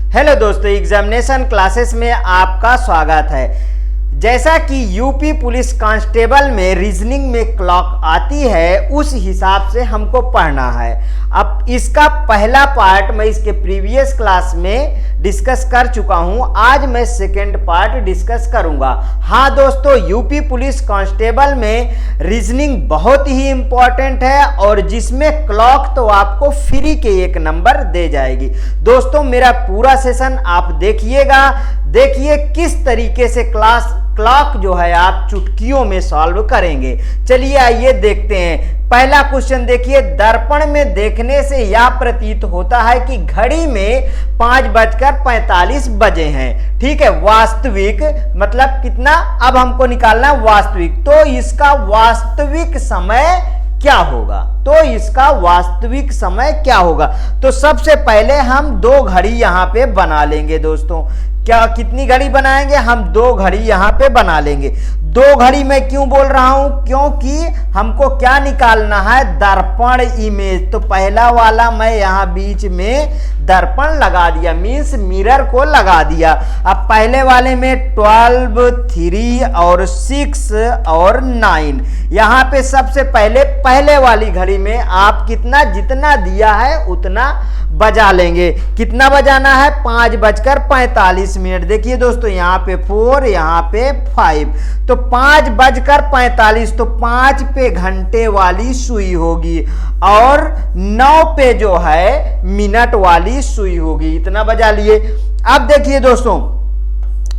Hello दोस्तों, examination classes में आपका स्वागत है। जैसा कि यूपी पुलिस कांस्टेबल में रीजनिंग में क्लॉक आती है, उस हिसाब से हमको पढ़ना है। अब इसका पहला पार्ट मैं इसके प्रीवियस क्लास में डिस्कस कर चुका हूं। आज मैं सेकेंड पार्ट डिस्कस करूंगा। हाँ दोस्तों, यूपी पुलिस कांस्टेबल में रीजनिंग बहुत ही इंपॉर्टेंट है और जिसमें क्लॉक तो आपको फ्री के 1 नंबर दे जाएगी। दोस्तों मेरा पूरा सेशन आप देखिएगा, देखिए किस तरीके से क्लॉक जो है आप चुटकियों में सॉल्व करेंगे। चलिए आइए देखते हैं। पहला क्वेश्चन देखिए, दर्पण में देखने से यह प्रतीत होता है कि घड़ी में 5:45 बजे हैं। ठीक है, वास्तविक मतलब कितना, अब हमको निकालना है वास्तविक। तो इसका वास्तविक समय क्या होगा? तो इसका वास्तविक समय क्या होगा? तो सबसे पहले हम 2 घड़ी यहां पे बना लेंगे। दोस्तों क्या कितनी घड़ी बनाएंगे? हम 2 घड़ी यहां पे बना लेंगे। 2 घड़ी मैं क्यों बोल रहा हूं? क्योंकि हमको क्या निकालना है? दर्पण इमेज। तो पहला वाला मैं यहां बीच में दर्पण लगा दिया, मीन्स मिरर को लगा दिया। अब पहले वाले में 12, 3 और 6 और 9। यहां पे सबसे पहले वाली घड़ी में आप कितना जितना दिया है उतना बजा लेंगे। कितना बजाना है? 5:45। देखिए दोस्तों, यहाँ पे 4, यहाँ पे 5, तो 5:45। तो 5 पे घंटे वाली सुई होगी और 9 पे जो है मिनट वाली सुई होगी। इतना बजा लिए। अब देखिए दोस्तों,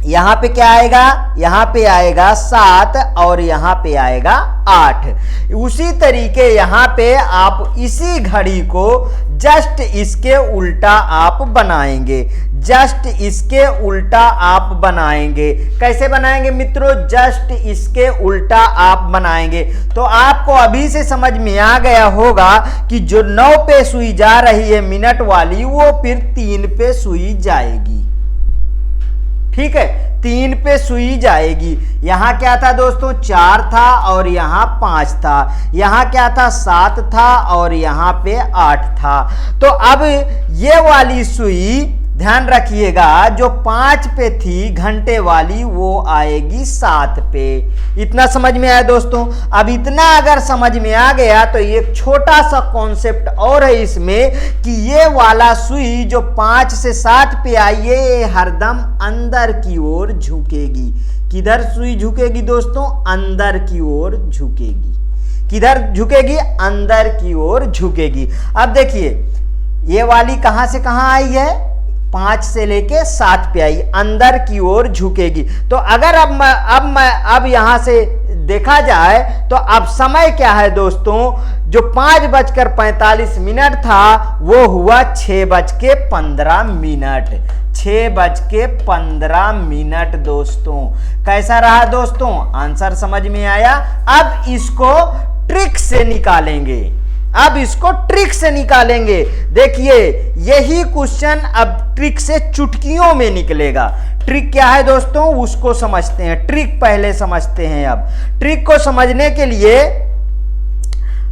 यहां पे क्या आएगा? यहां पे आएगा 7 और यहां पे आएगा 8। उसी तरीके यहां पे आप इसी घड़ी को जस्ट इसके उल्टा आप बनाएंगे। जस्ट इसके उल्टा आप बनाएंगे। कैसे बनाएंगे मित्रों? जस्ट इसके उल्टा आप बनाएंगे। तो आपको अभी से समझ में आ गया होगा कि जो 9 पे सुई जा रही है मिनट वाली, वो फिर 3 पे सुई जाएगी। ठीक है, 3 पे सुई जाएगी। यहां क्या था दोस्तों? 4 था और यहां 5 था। यहां क्या था? 7 था और यहां पे 8 था। तो अब ये वाली सुई ध्यान रखिएगा, जो 5 पे थी घंटे वाली, वो आएगी 7 पे। इतना समझ में आया दोस्तों? अब इतना अगर समझ में आ गया तो एक छोटा सा कॉन्सेप्ट और है इसमें कि ये वाला सुई जो 5 से 7 पे आई है, ये हरदम अंदर की ओर झुकेगी। किधर सुई झुकेगी दोस्तों? अंदर की ओर झुकेगी। किधर झुकेगी? अंदर की ओर झुकेगी। अब देखिए, ये वाली कहां से कहां आई है? 5 से लेके 7 पे आई, अंदर की ओर झुकेगी। तो अगर अब यहां से देखा जाए तो अब समय क्या है दोस्तों? जो 5:45 था वो हुआ 6:15। 6:15 दोस्तों। कैसा रहा दोस्तों? आंसर समझ में आया? अब इसको ट्रिक से निकालेंगे। देखिए, यही क्वेश्चन अब ट्रिक से चुटकियों में निकलेगा। ट्रिक क्या है दोस्तों? उसको समझते हैं। ट्रिक पहले समझते हैं। अब ट्रिक को समझने के लिए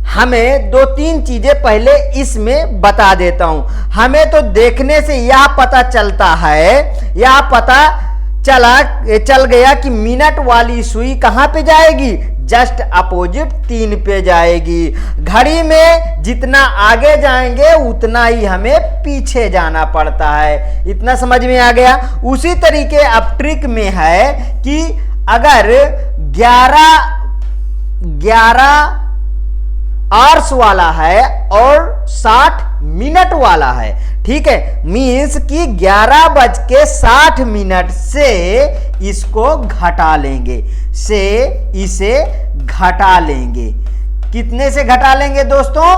हमें 2-3 चीजें पहले इसमें बता देता हूं। हमें तो देखने से यह पता चलता है, यह पता चल गया कि मिनट वाली सुई कहां पे जाएगी? जस्ट अपोजिट 3 पे जाएगी। घड़ी में जितना आगे जाएंगे उतना ही हमें पीछे जाना पड़ता है। इतना समझ में आ गया? उसी तरीके अब ट्रिक में है कि अगर 11 आवर्स वाला है और 60 मिनट वाला है, ठीक है, मीन्स कि 11:60 से इसको घटा लेंगे, इसे घटा लेंगे। कितने से घटा लेंगे दोस्तों?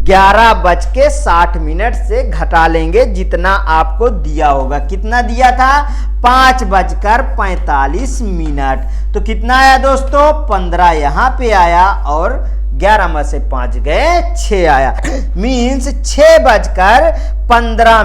11:60 से घटा लेंगे, जितना आपको दिया होगा। कितना दिया था? 5:45। तो कितना आया दोस्तों? 15 यहां पे आया और 11 में से 5 गए, 6 आया। मीन्स 6:15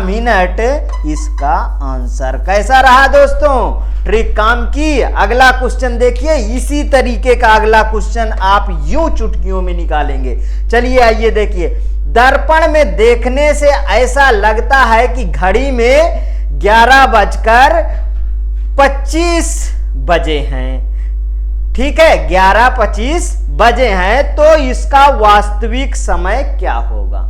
इसका आंसर। कैसा रहा दोस्तों? ट्रिक काम की। अगला क्वेश्चन देखिए, इसी तरीके का अगला क्वेश्चन आप यूं चुटकियों में निकालेंगे। चलिए आइए देखिए, दर्पण में देखने से ऐसा लगता है कि घड़ी में 11:25 बजे हैं। ठीक है, 11:25 बजे हैं, तो इसका वास्तविक समय क्या होगा?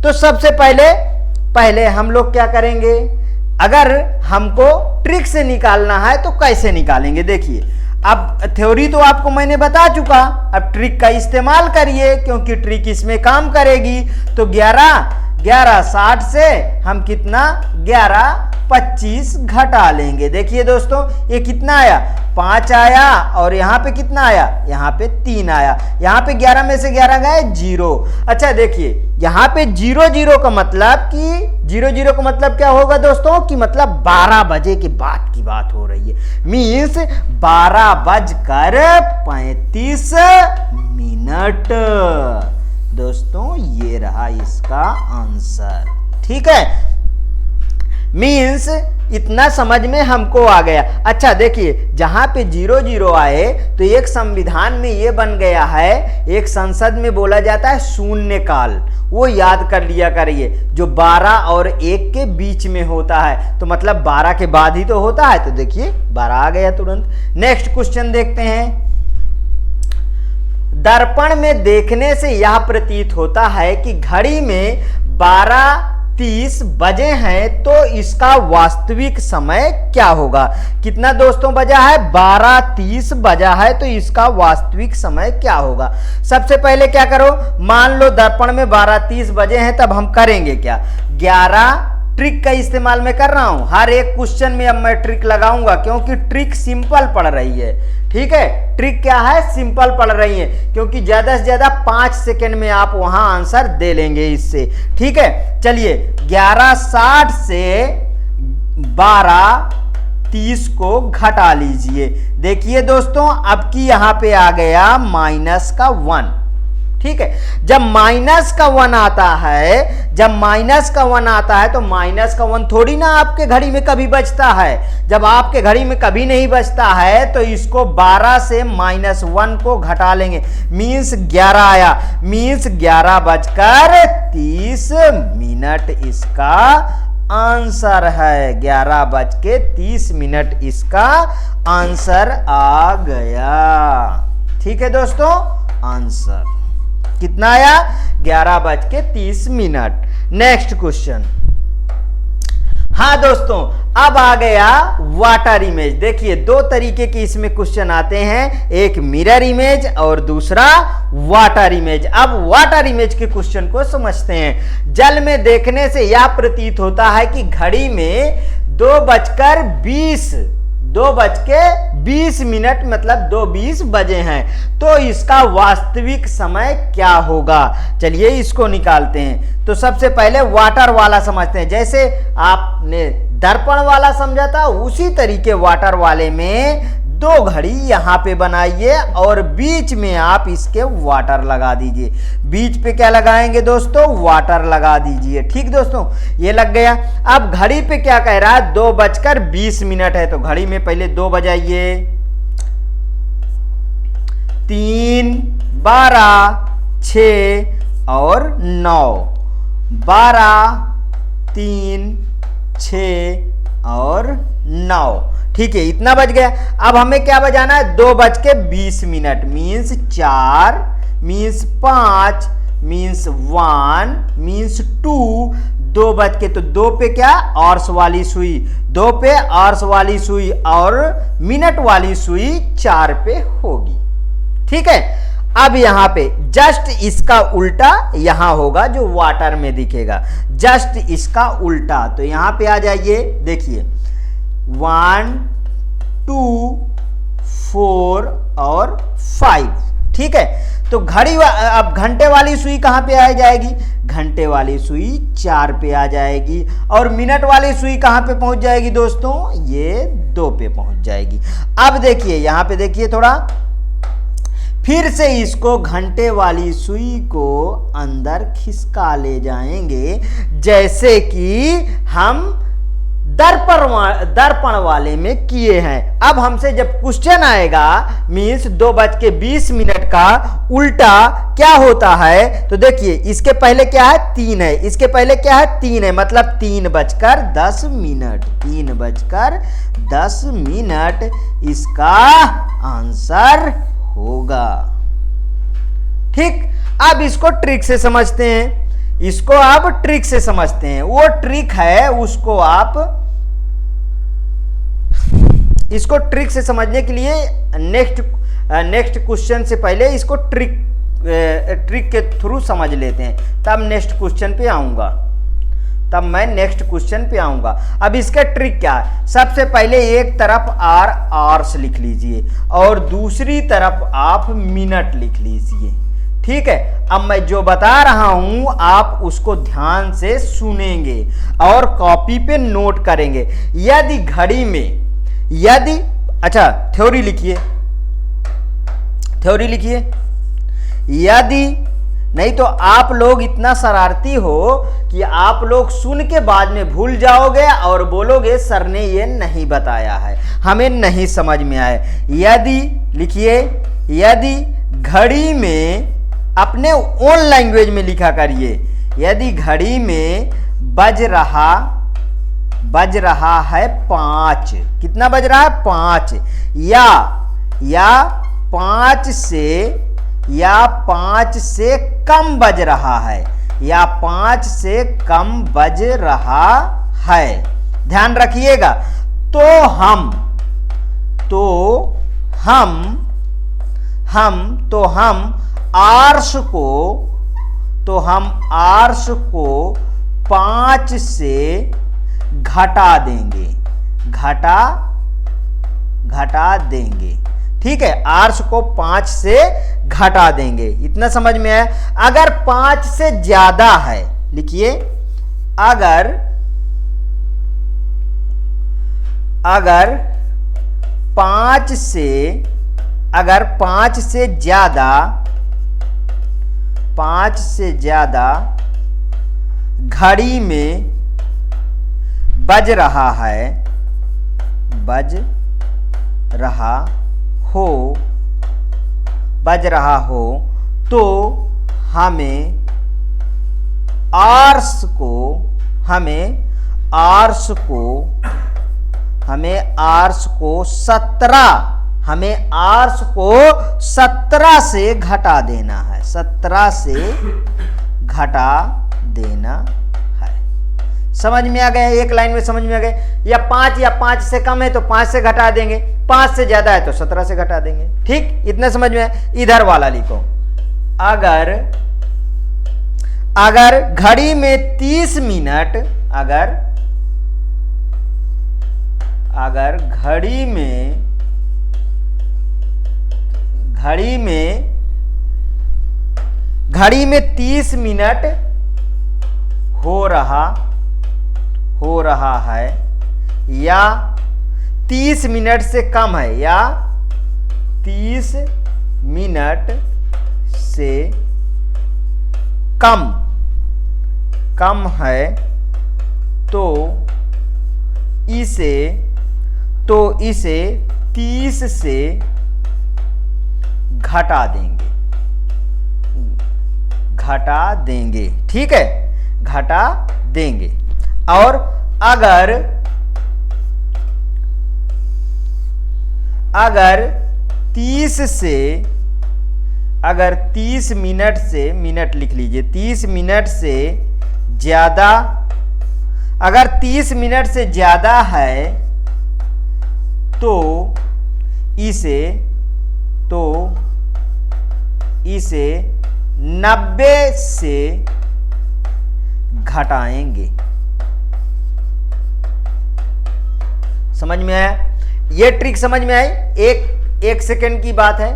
तो सबसे पहले हम लोग क्या करेंगे, अगर हमको ट्रिक से निकालना है तो कैसे निकालेंगे? देखिए, अब थ्योरी तो आपको मैंने बता चुका, अब ट्रिक का इस्तेमाल करिए क्योंकि ट्रिक इसमें काम करेगी। तो 11:60 से हम कितना 11:25 घटा लेंगे। देखिए दोस्तों, ये कितना आया, 5 आया, और यहाँ पे कितना आया, यहाँ पे 3 आया। यहाँ पे 11 में से 11 गए 0। अच्छा देखिए, यहाँ पे 0 का मतलब कि 0 का मतलब क्या होगा दोस्तों, कि मतलब 12 बजे के बाद की बात हो रही है, मीन्स 12:35 दोस्तों, ये रहा इसका आंसर। ठीक है, मीन्स इतना समझ में हमको आ गया। अच्छा देखिए, जहां पे 0 आए तो एक संविधान में ये बन गया है, एक संसद में बोला जाता है शून्यकाल, वो याद कर लिया करिए, जो 12 और 1 के बीच में होता है, तो मतलब 12 के बाद ही तो होता है। तो देखिए 12 आ गया तुरंत। नेक्स्ट क्वेश्चन देखते हैं। दर्पण में देखने से यह प्रतीत होता है कि घड़ी में 12:30 बजे हैं, तो इसका वास्तविक समय क्या होगा? कितना दोस्तों बजा है, 12:30 बजा है, तो इसका वास्तविक समय क्या होगा? सबसे पहले क्या करो, मान लो दर्पण में 12:30 बजे हैं, तब हम करेंगे क्या, 11 ट्रिक का इस्तेमाल मैं कर रहा हूं, हर एक क्वेश्चन में अब मैं ट्रिक लगाऊंगा क्योंकि ट्रिक सिंपल पड़ रही है। ठीक है, ट्रिक क्या है, सिंपल पड़ रही है, क्योंकि ज्यादा से ज्यादा 5 सेकेंड में आप वहां आंसर दे लेंगे इससे। ठीक है, चलिए 11:60 से 12:30 को घटा लीजिए। देखिए दोस्तों, अब की यहां पे आ गया माइनस का 1। ठीक है, जब माइनस का 1 आता है, तो माइनस का 1 थोड़ी ना आपके घड़ी में कभी बचता है। जब आपके घड़ी में कभी नहीं बचता है तो इसको 12 से -1 को घटा लेंगे, मीन्स 11 आया, मीन्स 11:30 इसका आंसर है। 11:30 इसका आंसर आ गया। ठीक है दोस्तों, आंसर कितना आया, 11:30। Next question. हाँ दोस्तों, अब आ गया वाटर इमेज। देखिए, दो तरीके के इसमें क्वेश्चन आते हैं, एक मिरर इमेज और दूसरा वाटर इमेज। अब वाटर इमेज के क्वेश्चन को समझते हैं। जल में देखने से यह प्रतीत होता है कि घड़ी में 2:20 मतलब 2:20 बजे हैं, तो इसका वास्तविक समय क्या होगा? चलिए इसको निकालते हैं। तो सबसे पहले वाटर वाला समझते हैं। जैसे आपने दर्पण वाला समझा था, उसी तरीके वाटर वाले में 2 घड़ी यहां पे बनाइए और बीच में आप इसके वाटर लगा दीजिए। बीच पे क्या लगाएंगे दोस्तों, वाटर लगा दीजिए। ठीक दोस्तों, ये लग गया। अब घड़ी पे क्या कह रहा है, 2:20 है, तो घड़ी में पहले 2 बजाइए, 3, 12, 6 और 9, 12, 3, 6 और 9। ठीक है, इतना बज गया। अब हमें क्या बजाना है, 2:20 मीन्स 4, मीन्स 5, मीन्स 1, मीन्स 2। 2 बज के तो 2 पे क्या, ऑर्स वाली सुई, 2 पे ऑर्स वाली सुई और मिनट वाली सुई 4 पे होगी। ठीक है, अब यहां पे जस्ट इसका उल्टा यहां होगा, जो वाटर में दिखेगा, जस्ट इसका उल्टा। तो यहां पे आ जाइए, देखिए 1, 2, 4 और 5। ठीक है, तो अब घंटे वाली सुई कहां पे आ जाएगी, घंटे वाली सुई 4 पे आ जाएगी, और मिनट वाली सुई कहां पे पहुंच जाएगी दोस्तों, ये 2 पे पहुंच जाएगी। अब देखिए यहां पे देखिए थोड़ा, फिर से इसको घंटे वाली सुई को अंदर खिसका ले जाएंगे, जैसे कि हम दर्पण वाले में किए हैं। अब हमसे जब क्वेश्चन आएगा मीन्स 2:20 का उल्टा क्या होता है, तो देखिए इसके पहले क्या है 3 है, इसके पहले क्या है 3 है, मतलब 3:10। 3:10 इसका आंसर होगा। ठीक, अब इसको ट्रिक से समझते हैं, इसको आप ट्रिक से समझते हैं। वो ट्रिक है उसको आप, इसको ट्रिक से समझने के लिए नेक्स्ट क्वेश्चन से पहले इसको ट्रिक के थ्रू समझ लेते हैं, तब नेक्स्ट क्वेश्चन पे आऊंगा, तब मैं नेक्स्ट क्वेश्चन पे आऊंगा। अब इसका ट्रिक क्या है, सबसे पहले एक तरफ आवर्स लिख लीजिए और दूसरी तरफ आप मिनट लिख लीजिए। ठीक है, अब मैं जो बता रहा हूं आप उसको ध्यान से सुनेंगे और कॉपी पे नोट करेंगे। यदि घड़ी में, यदि, अच्छा थ्योरी लिखिए, थ्योरी लिखिए। यदि नहीं तो आप लोग इतना शरारती हो कि आप लोग सुन के बाद में भूल जाओगे और बोलोगे सर ने ये नहीं बताया है, हमें नहीं समझ में आए। यदि लिखिए, यदि घड़ी में, अपने ओन लैंग्वेज में लिखा करिए, यदि घड़ी में बज रहा है 5, कितना बज रहा है 5, या 5 से कम बज रहा है, या 5 से कम बज रहा है, ध्यान रखिएगा। तो हम आर्स को 5 से घटा देंगे। ठीक है, आर्स को 5 से घटा देंगे, इतना समझ में आया। अगर 5 से ज्यादा है, लिखिए, अगर 5 से ज्यादा घड़ी में बज रहा हो तो हमें आर्स को 17 से घटा देना है, 17 से घटा देना है। समझ में आ गया, एक लाइन में समझ में आ गया। या 5 से कम है तो 5 से घटा देंगे, 5 से ज्यादा है तो 17 से घटा देंगे। ठीक, इतना समझ में आया। इधर वाला लिखो, अगर घड़ी में 30 मिनट, अगर घड़ी में 30 मिनट हो रहा है, या 30 मिनट से कम है, या 30 मिनट से कम है, तो इसे 30 से घटा देंगे। ठीक है, घटा देंगे। और अगर 30 मिनट से, मिनट लिख लीजिए, 30 मिनट से ज्यादा, अगर 30 मिनट से ज्यादा है तो इसे 90 से घटाएंगे। समझ में आया? ये ट्रिक समझ में आई? एक सेकंड की बात है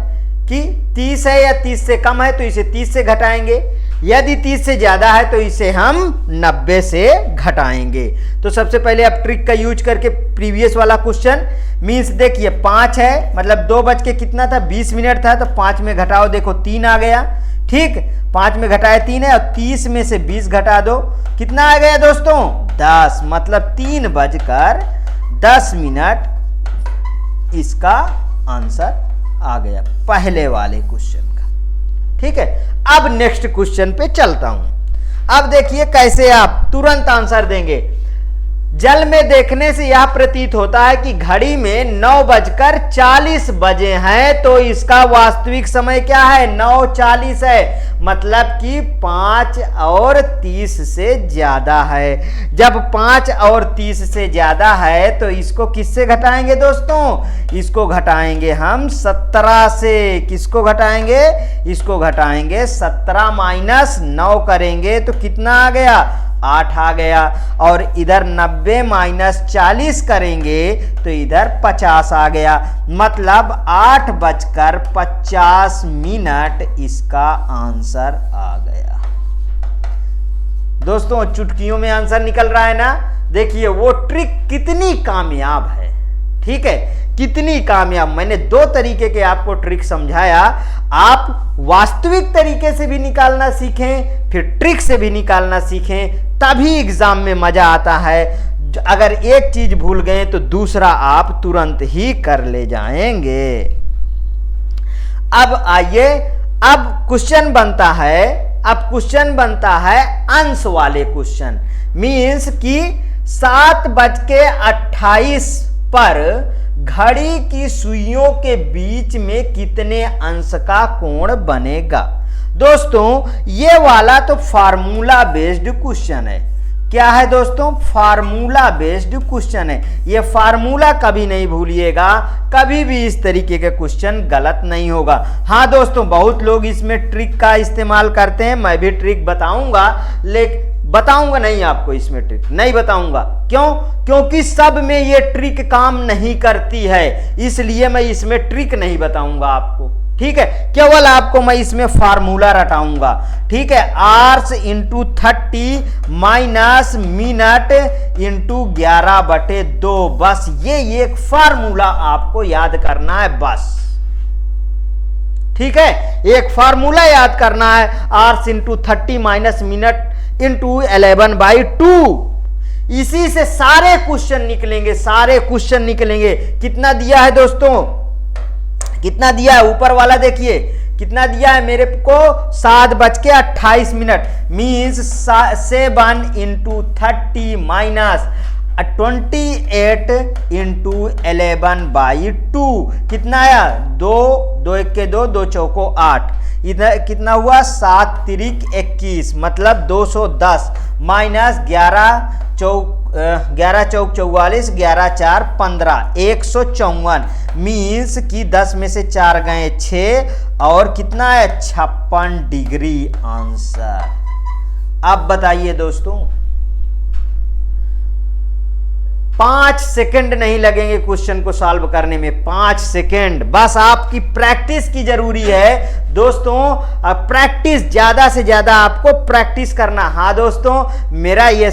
कि 30 है या 30 से कम है तो इसे 30 से घटाएंगे, यदि 30 से ज्यादा है तो इसे हम 90 से घटाएंगे। तो सबसे पहले आप ट्रिक का यूज करके प्रीवियस वाला क्वेश्चन मीन्स देखिए 5 है, मतलब 2 बज के कितना था 20 मिनट था, तो 5 में घटाओ, देखो 3 आ गया। ठीक, 5 में घटाए 3 है, और 30 में से 20 घटा दो, कितना आ गया दोस्तों 10, मतलब 3:10 इसका आंसर आ गया पहले वाले क्वेश्चन का। ठीक है, अब नेक्स्ट क्वेश्चन पे चलता हूं। अब देखिए कैसे आप तुरंत आंसर देंगे। जल में देखने से यह प्रतीत होता है कि घड़ी में 9:40 बजे हैं, तो इसका वास्तविक समय क्या है 9:40 है, मतलब कि 5:30 से ज्यादा है। जब 5:30 से ज्यादा है तो इसको किससे घटाएंगे दोस्तों, इसको घटाएंगे हम 17 से। किसको घटाएंगे, इसको घटाएंगे 17 माइनस 9 करेंगे तो कितना आ गया 8 आ गया, और इधर 90 माइनस 40 करेंगे तो इधर 50 आ गया, मतलब 8:50 इसका आंसर आ गया। दोस्तों चुटकियों में आंसर निकल रहा है ना। देखिए वो ट्रिक कितनी कामयाब है, ठीक है, कितनी कामयाब। मैंने 2 तरीके के आपको ट्रिक समझाया। आप वास्तविक तरीके से भी निकालना सीखें, फिर ट्रिक से भी निकालना सीखें, तभी एग्जाम में मजा आता है। अगर एक चीज भूल गए तो दूसरा आप तुरंत ही कर ले जाएंगे। अब आइए, अब क्वेश्चन बनता है अंश वाले क्वेश्चन। मीन्स कि 7:28 पर घड़ी की सुइयों के बीच में कितने अंश का कोण बनेगा। दोस्तों ये वाला तो फार्मूला बेस्ड क्वेश्चन है। क्या है दोस्तों, फार्मूला बेस्ड क्वेश्चन है। ये फार्मूला कभी नहीं भूलिएगा, कभी भी इस तरीके के क्वेश्चन गलत नहीं होगा। हाँ दोस्तों, बहुत लोग इसमें ट्रिक का इस्तेमाल करते हैं, मैं भी ट्रिक बताऊंगा, लेकिन बताऊंगा नहीं आपको, इसमें ट्रिक नहीं बताऊंगा। क्यों, क्योंकि सब में ये ट्रिक काम नहीं करती है, इसलिए मैं इसमें ट्रिक नहीं बताऊंगा आपको। ठीक है, केवल आपको मैं इसमें फार्मूला रटाऊंगा। ठीक है, hours into 30 minus minute into 11/2, बस ये एक फार्मूला आपको याद करना है बस। ठीक है, एक फार्मूला याद करना है, hours into 30 minus minute into 11/2। इसी से सारे क्वेश्चन निकलेंगे, सारे क्वेश्चन निकलेंगे। कितना दिया है दोस्तों, कितना दिया है, ऊपर वाला देखिए कितना दिया है मेरे को 7:28, मीन्स 7 इंटू 30 माइनस 28 इंटू 11/2, कितना आया 2, 2 1 के 2, 2 चौको 8, इधर कितना हुआ 7 तिरिक 21, मतलब 210 माइनस 11 चौक 44, 11 4 15, 154, मीन्स कि 10 में से 4 गए 6, और कितना है 56 डिग्री आंसर। अब बताइए दोस्तों, 5 सेकंड नहीं लगेंगे क्वेश्चन को सॉल्व करने में, 5 सेकंड, बस आपकी प्रैक्टिस की जरूरी है दोस्तों। प्रैक्टिस, ज्यादा से ज्यादा आपको प्रैक्टिस करना। हाँ दोस्तों, मेरा ये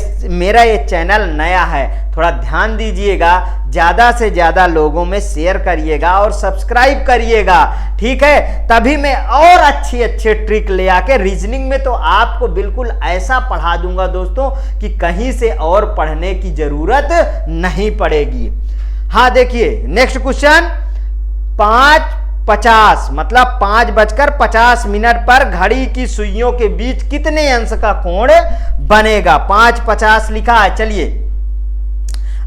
चैनल नया है, थोड़ा ध्यान दीजिएगा, ज्यादा से ज्यादा लोगों में शेयर करिएगा और सब्सक्राइब करिएगा। ठीक है, तभी मैं और अच्छे ट्रिक ले आके रीजनिंग में तो आपको बिल्कुल ऐसा पढ़ा दूंगा दोस्तों कि कहीं से और पढ़ने की जरूरत नहीं पड़ेगी। हाँ देखिए नेक्स्ट क्वेश्चन, 5:50 मतलब 5:50 पर घड़ी की सुइयों के बीच कितने अंश का कोण बनेगा। 5:50 लिखा है। चलिए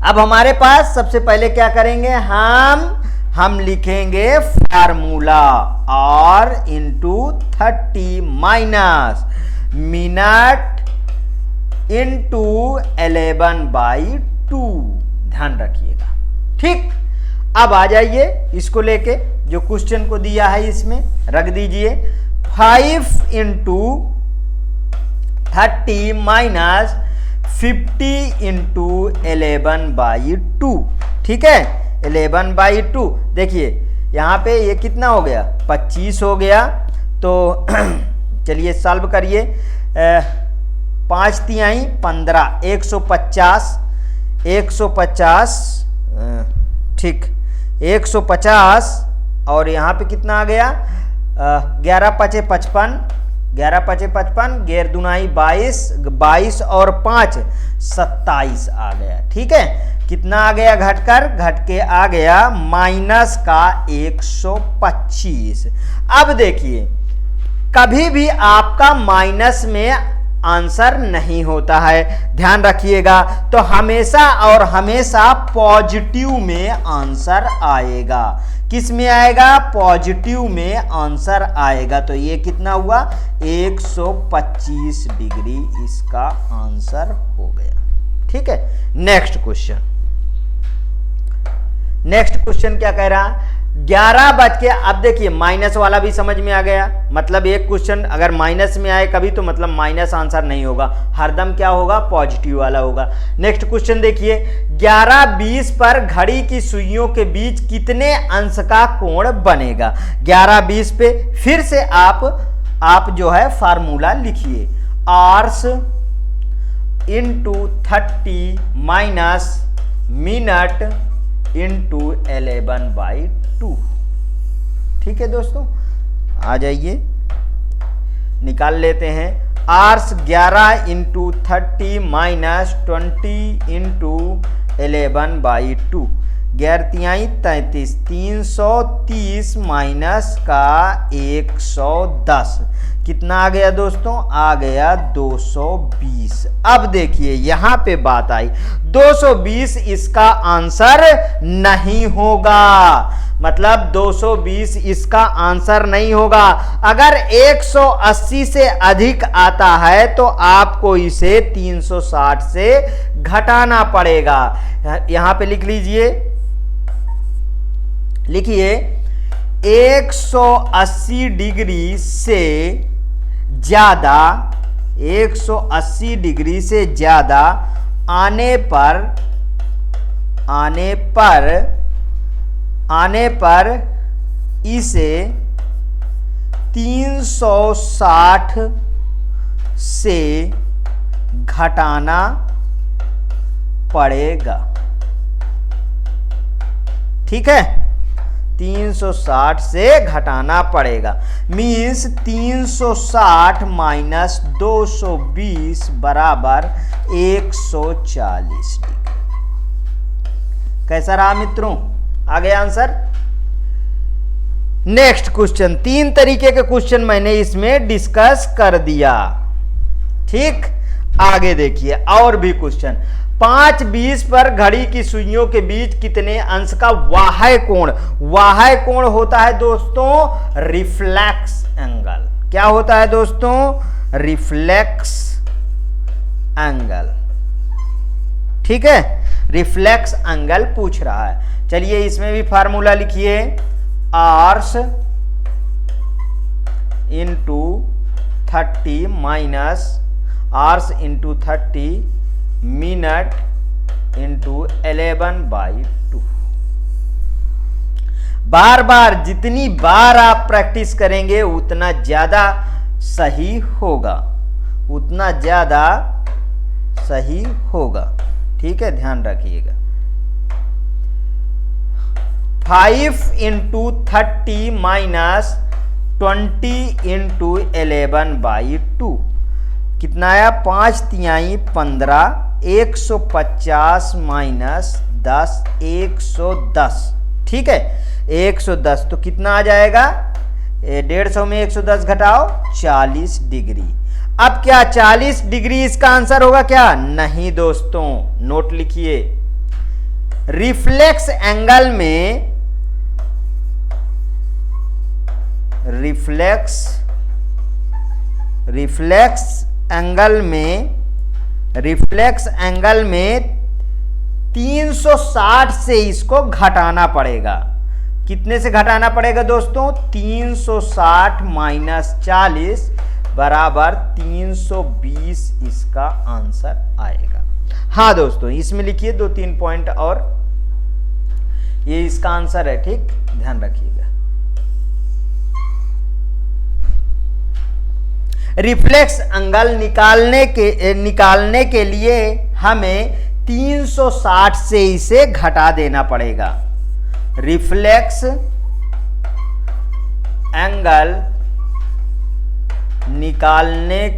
अब हमारे पास सबसे पहले क्या करेंगे, हम लिखेंगे formula R into 30 minus minute into 11/2, ध्यान रखिएगा। ठीक, अब आ जाइए इसको लेके, जो क्वेश्चन को दिया है इसमें रख दीजिए। 5 इंटू 30 माइनस 50 इंटू 11/2, ठीक है 11/2। देखिए यहाँ पे ये कितना हो गया 25 हो गया, तो चलिए सॉल्व करिए। 5 तिहाई 15, 150, ठीक 150, और यहाँ पे कितना आ गया 11 × 5 = 55, 11 पचे 55, 11 दूनाई 22, 22 और 5 27 आ गया। ठीक है, कितना आ गया घटकर? घट के आ गया माइनस का 125। अब देखिए, कभी भी आपका माइनस में आंसर नहीं होता है, ध्यान रखिएगा। तो हमेशा और हमेशा पॉजिटिव में आंसर आएगा। किस में आएगा? पॉजिटिव में आंसर आएगा। तो ये कितना हुआ? 125 डिग्री इसका आंसर हो गया। ठीक है, नेक्स्ट क्वेश्चन। नेक्स्ट क्वेश्चन क्या कह रहा है? 11 बज के, अब देखिए माइनस वाला भी समझ में आ गया। मतलब एक क्वेश्चन अगर माइनस में आए कभी, तो मतलब माइनस आंसर नहीं होगा, हरदम क्या होगा? पॉजिटिव वाला होगा। नेक्स्ट क्वेश्चन देखिए, 11:20 पर घड़ी की सुइयों के बीच कितने अंश का कोण बनेगा? 11:20 पे फिर से आप जो है फार्मूला लिखिए, hours into 30 minus minute into 11/2। ठीक है दोस्तों, आ जाइए निकाल लेते हैं। Hours 11 into 30 minus 20 into 11/2, 11 33, 330 minus का 110, कितना आ गया दोस्तों? आ गया 220। अब देखिए यहां पे बात आई, 220 इसका आंसर नहीं होगा। मतलब 220 इसका आंसर नहीं होगा। अगर 180 से अधिक आता है तो आपको इसे 360 से घटाना पड़ेगा। यहां पे लिख लीजिए, लिखिए 180 डिग्री से ज्यादा, 180 डिग्री से ज्यादा आने पर इसे 360 से घटाना पड़ेगा। ठीक है, 360 से घटाना पड़ेगा। मीन्स 360 माइनस 220 बराबर 140 डिग्री। कैसा रहा मित्रों? आ गया आंसर? नेक्स्ट क्वेश्चन, 3 तरीके के क्वेश्चन मैंने इसमें डिस्कस कर दिया। ठीक, आगे देखिए और भी क्वेश्चन। 5:20 पर घड़ी की सुइयों के बीच कितने अंश का वाह्य कोण? वाह्य कोण होता है दोस्तों रिफ्लेक्स एंगल। क्या होता है दोस्तों? Reflex angle. ठीक है, रिफ्लेक्स एंगल पूछ रहा है। चलिए इसमें भी फार्मूला लिखिए, hours into 30 minus hours into 30 minute into 11/2। बार बार, जितनी बार आप प्रैक्टिस करेंगे उतना ज्यादा सही होगा, उतना ज्यादा सही होगा। ठीक है, ध्यान रखिएगा। 5 इंटू 30 माइनस 20 इंटू 11/2, कितना आया? 5 तिहाई 15, 150 माइनस 10, 110। ठीक है, 110 तो कितना आ जाएगा? 150 में 110 घटाओ 40 डिग्री। अब क्या 40 डिग्री इसका आंसर होगा क्या? नहीं दोस्तों, नोट लिखिए। रिफ्लेक्स एंगल में रिफ्लेक्स एंगल में 360 से इसको घटाना पड़ेगा। कितने से घटाना पड़ेगा दोस्तों? 360 माइनस 40 बराबर 320 इसका आंसर आएगा। हाँ दोस्तों, इसमें लिखिए 2-3 पॉइंट और, ये इसका आंसर है। ठीक, ध्यान रखिएगा। रिफ्लेक्स एंगल निकालने के लिए हमें 360 से इसे घटा देना पड़ेगा। रिफ्लेक्स एंगल निकालने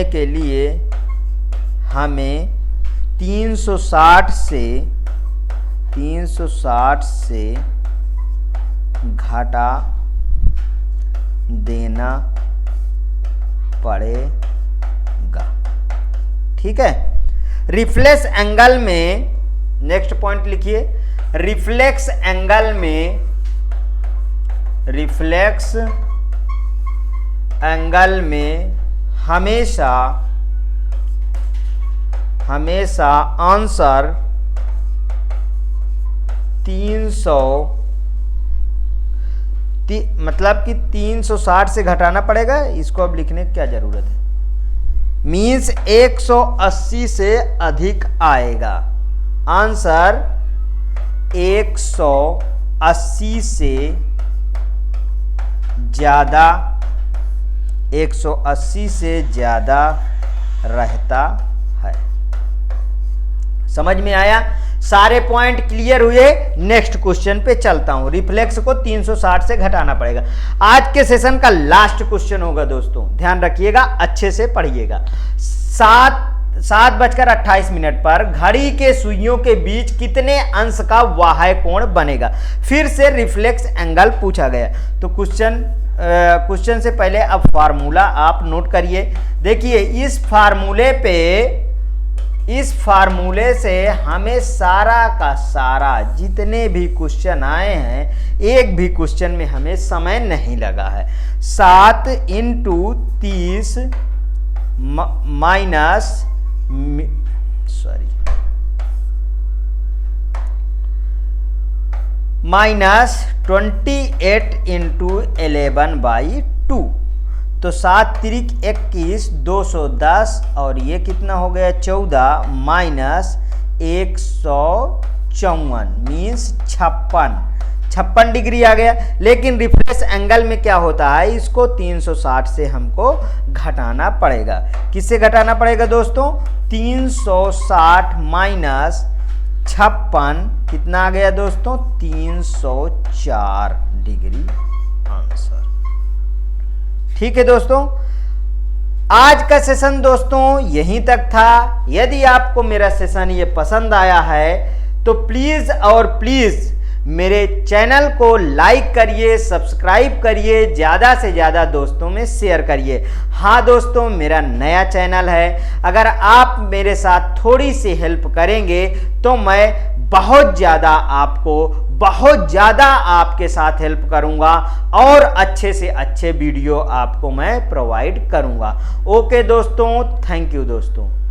के लिए हमें 360 से घटा देना पड़ेगा। ठीक है। रिफ्लेक्स एंगल में नेक्स्ट पॉइंट लिखिए, रिफ्लेक्स एंगल में हमेशा आंसर 300 मतलब कि 360 से घटाना पड़ेगा। इसको अब लिखने की क्या जरूरत है, मीन्स 180 से अधिक आएगा। आंसर 180 से ज्यादा, 180 से ज्यादा रहता है। समझ में आया? सारे पॉइंट क्लियर हुए। नेक्स्ट क्वेश्चन पे चलता हूं। रिफ्लेक्स को 360 से घटाना पड़ेगा। आज के सेशन का लास्ट क्वेश्चन होगा दोस्तों, ध्यान रखिएगा, अच्छे से पढ़िएगा। 7:28 पर घड़ी के सुइयों के बीच कितने अंश का वाह्य कोण बनेगा? फिर से रिफ्लेक्स एंगल पूछा गया। तो क्वेश्चन से पहले अब फार्मूला आप नोट करिए। देखिए, इस फार्मूले से हमें सारा का सारा जितने भी क्वेश्चन आए हैं, एक भी क्वेश्चन में हमें समय नहीं लगा है। 7 × 30 माइनस 28 × 11/2। तो 7 × 21 210 और ये कितना हो गया 14 माइनस 154 मीन्स 56 डिग्री आ गया। लेकिन रिफ्लेक्स एंगल में क्या होता है, इसको 360 से हमको घटाना पड़ेगा। किससे घटाना पड़ेगा दोस्तों? 360 माइनस 56 कितना आ गया दोस्तों? 304 डिग्री आंसर। ठीक है दोस्तों, आज का सेशन दोस्तों यहीं तक था। यदि आपको मेरा सेशन ये पसंद आया है तो प्लीज और प्लीज मेरे चैनल को लाइक करिए, सब्सक्राइब करिए, ज़्यादा से ज़्यादा दोस्तों में शेयर करिए। हाँ दोस्तों, मेरा नया चैनल है, अगर आप मेरे साथ थोड़ी सी हेल्प करेंगे तो मैं बहुत ज़्यादा आपके साथ हेल्प करूंगा और अच्छे से अच्छे वीडियो आपको मैं प्रोवाइड करूंगा। ओके दोस्तों, थैंक यू दोस्तों।